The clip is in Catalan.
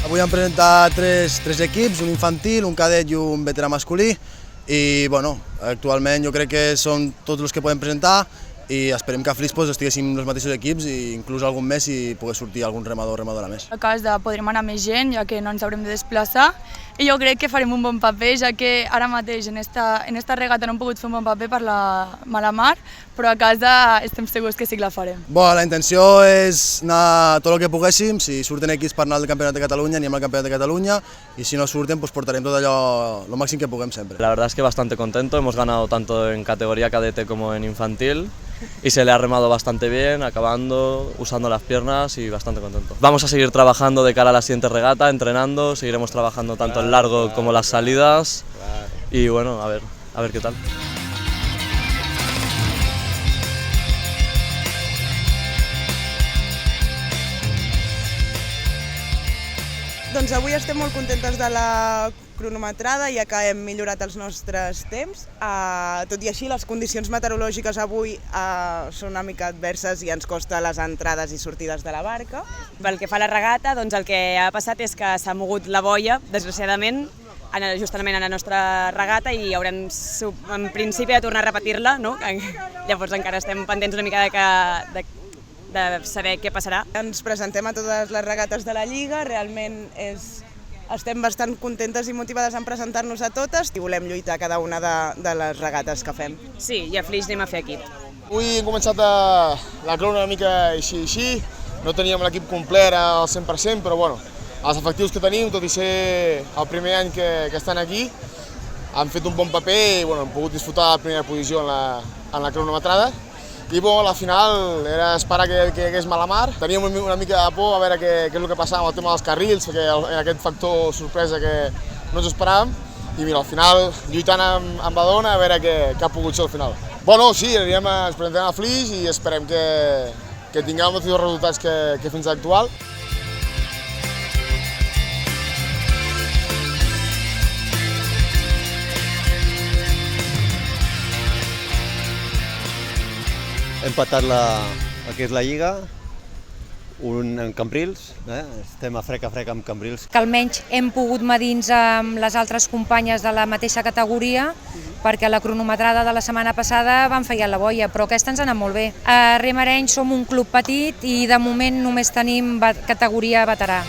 Avui hem presentat tres equips, un infantil, un cadet i un veterà masculí. I actualment jo crec que són tots els que podem presentar i esperem que a Flix estiguéssim els mateixos equips i inclús algun més si pogués sortir algun remador o remadora més. A casa podrem anar més gent, ja que no ens haurem de desplaçar, i jo crec que farem un bon paper, ja que ara mateix en esta regata no hem pogut fer un bon paper per la mala mar, però a casa estem segurs que sí que la farem. La intenció és anar tot el que poguéssim. Si surten equips per anar al Campionat de Catalunya, anem al Campionat de Catalunya, y si no surten, pues portarem tot allò, lo máximo que puguem siempre. La verdad es que bastante contento, hemos ganado tanto en categoría cadete como en infantil y se le ha remado bastante bien, acabando, usando las piernas y bastante contento. Vamos a seguir trabajando de cara a la siguiente regata, entrenando, seguiremos trabajando tanto el largo como las salidas y bueno, a ver qué tal. Doncs avui estem molt contentes de la cronometrada, ja que hem millorat els nostres temps. Tot i així, les condicions meteorològiques avui són una mica adverses i ens costa les entrades i sortides de la barca. Pel que fa a la regata, doncs el que ha passat és que s'ha mogut la boia, desgraciadament, justament a la nostra regata i haurem, en principi, de tornar a repetir-la, no? Llavors encara estem pendents una mica de saber què passarà. Ens presentem a totes les regates de la Lliga, realment estem bastant contentes i motivades en presentar-nos a totes i volem lluitar cada una de les regates que fem. Sí, i a Flix anem a fer equip. Avui hem començat la crona una mica així, no teníem l'equip complet al 100%, però bueno, els efectius que tenim, tot i ser el primer any que estan aquí, han fet un bon paper i hem pogut disfrutar de la primera posició en la cronometrada. I a la final era esperar que hi hagués mala mar. Teníem una mica de por a veure què és el que passava amb el tema dels carrils, perquè era aquest factor sorpresa que no ens esperàvem. I mira, al final, lluitant amb Badalona, a veure què ha pogut ser al final. Sí, ens presentem a Flix i esperem que tinguem els mateixos resultats que fins a l'actual. Hem empatat el que és la Lliga, un en Cambrils, estem a frec amb Cambrils. Que almenys hem pogut medir-nos amb les altres companyes de la mateixa categoria, perquè la cronometrada de la setmana passada van fallar la boia, però aquesta ens ha anat molt bé. A Rem Arenys som un club petit i de moment només tenim categoria veterà.